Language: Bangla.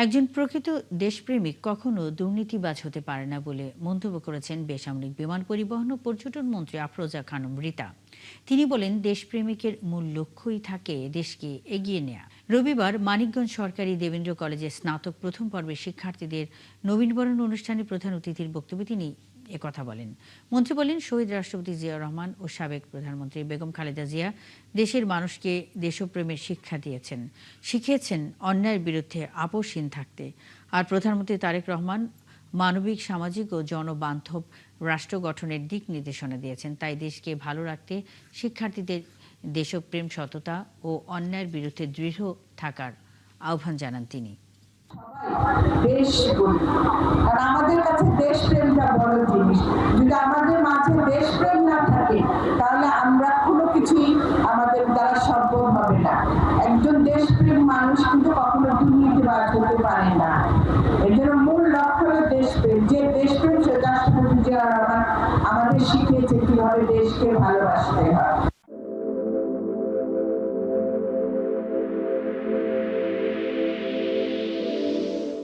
একজন প্রকৃত দেশপ্রেমিক কখনো দুর্নীতিবাজ হতে পারে না বলে মন্তব্য করেছেন বেসামরিক বিমান পরিবহন ও পর্যটন মন্ত্রী আফরোজা খানম রিতা। তিনি বলেন, দেশপ্রেমিকের মূল লক্ষ্যই থাকে দেশকে এগিয়ে নেয়া। রবিবার মানিকগঞ্জ সরকারি দেবেন্দ্র কলেজে স্নাতক প্রথম পর্বের শিক্ষার্থীদের নবীনবরণ অনুষ্ঠানে প্রধান অতিথির বক্তব্যে তিনি একথা বলেন। মন্ত্রী বলেন, শহীদ রাষ্ট্রপতি জিয়াউর রহমান ও সাবেক প্রধানমন্ত্রী বেগম খালেদা জিয়া দেশের মানুষকে দেশপ্রেমের শিক্ষা দিয়েছেন, শিখিয়েছেন অন্যায়ের বিরুদ্ধে আপোষহীন থাকতে। আর প্রধানমন্ত্রী তারেক রহমান মানবিক, সামাজিক ও জনবান্ধব রাষ্ট্র গঠনের দিক নির্দেশনা দিয়েছেন। তাই দেশকে ভালো রাখতে শিক্ষার্থীদের দেশপ্রেম, সততা ও অন্যায়ের বিরুদ্ধে দৃঢ় থাকার আহ্বান জানান তিনি। দেশ গড়ি, আর আমাদের কাছে দেশপ্রেমটা বড় জিনিস। যদি আমাদের মাঝে দেশপ্রেম না থাকে তাহলে আমরা কোনো কিছুই আমাদের দ্বারা সম্ভব হবে না। একজন দেশপ্রেম মানুষ কিন্তু কখনো দুর্নীতিবাজ হতে পারে না। এর জন্য মূল লক্ষ্য হলো দেশপ্রেম। যে দেশপ্রেম, সে রাষ্ট্রপতি জিয়া রহমান আমাদের শিখিয়েছে কিভাবে দেশকে ভালোবাসতে হয়।